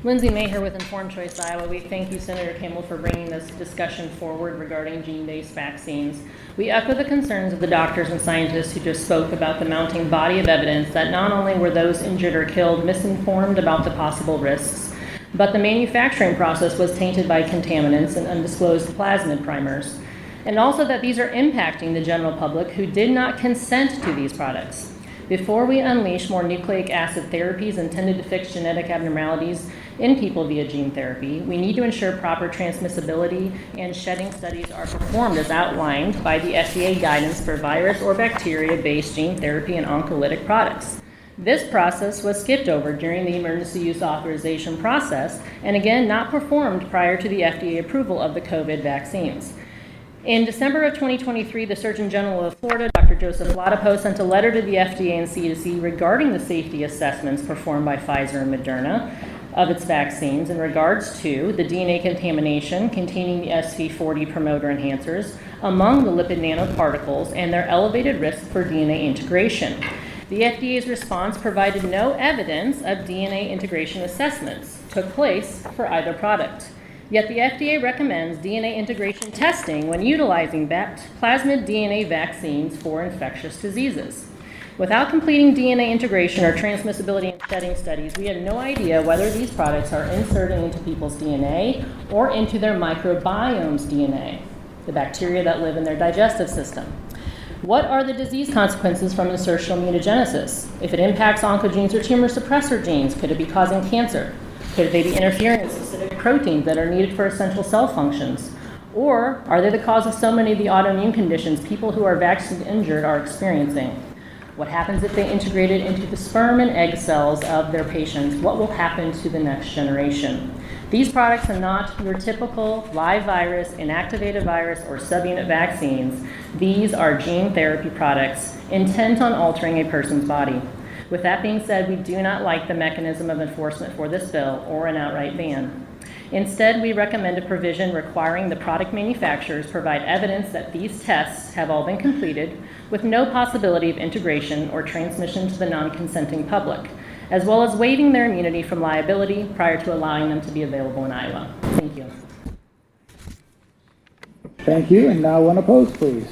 Lindsay Maher with Informed Choice Iowa. We thank you, Senator Kimball, for bringing this discussion forward regarding gene-based vaccines. We echo the concerns of the doctors and scientists who just spoke about the mounting body of evidence that not only were those injured or killed misinformed about the possible risks, but the manufacturing process was tainted by contaminants and undisclosed plasmid primers, and also that these are impacting the general public who did not consent to these products. Before we unleash more nucleic acid therapies intended to fix genetic abnormalities in people via gene therapy, we need to ensure proper transmissibility and shedding studies are performed as outlined by the FDA guidance for virus or bacteria-based gene therapy and oncolytic products. This process was skipped over during the emergency use authorization process and again not performed prior to the FDA approval of the COVID vaccines. In December of 2023, the Surgeon General of Florida, Dr. Joseph Ladapo, sent a letter to the FDA and CDC regarding the safety assessments performed by Pfizer and Moderna of its vaccines in regards to the DNA contamination containing the SV40 promoter enhancers among the lipid nanoparticles and their elevated risk for DNA integration. The FDA's response provided no evidence of DNA integration assessments took place for either product. Yet the FDA recommends DNA integration testing when utilizing plasmid DNA vaccines for infectious diseases. Without completing DNA integration or transmissibility and shedding studies, we have no idea whether these products are inserting into people's DNA or into their microbiome's DNA, the bacteria that live in their digestive system. What are the disease consequences from insertional mutagenesis? If it impacts oncogenes or tumor suppressor genes, could it be causing cancer? Could they be interfering with specific proteins that are needed for essential cell functions? Or are they the cause of so many of the autoimmune conditions people who are vaccine injured are experiencing? What happens if they integrate it into the sperm and egg cells of their patients? What will happen to the next generation? These products are not your typical live virus, inactivated virus, or subunit vaccines. These are gene therapy products intent on altering a person's body. With that being said, we do not like the mechanism of enforcement for this bill or an outright ban. Instead, we recommend a provision requiring the product manufacturers provide evidence that these tests have all been completed with no possibility of integration or transmission to the non-consenting public, as well as waiving their immunity from liability prior to allowing them to be available in Iowa. Thank you. Thank you. And now one opposed, please.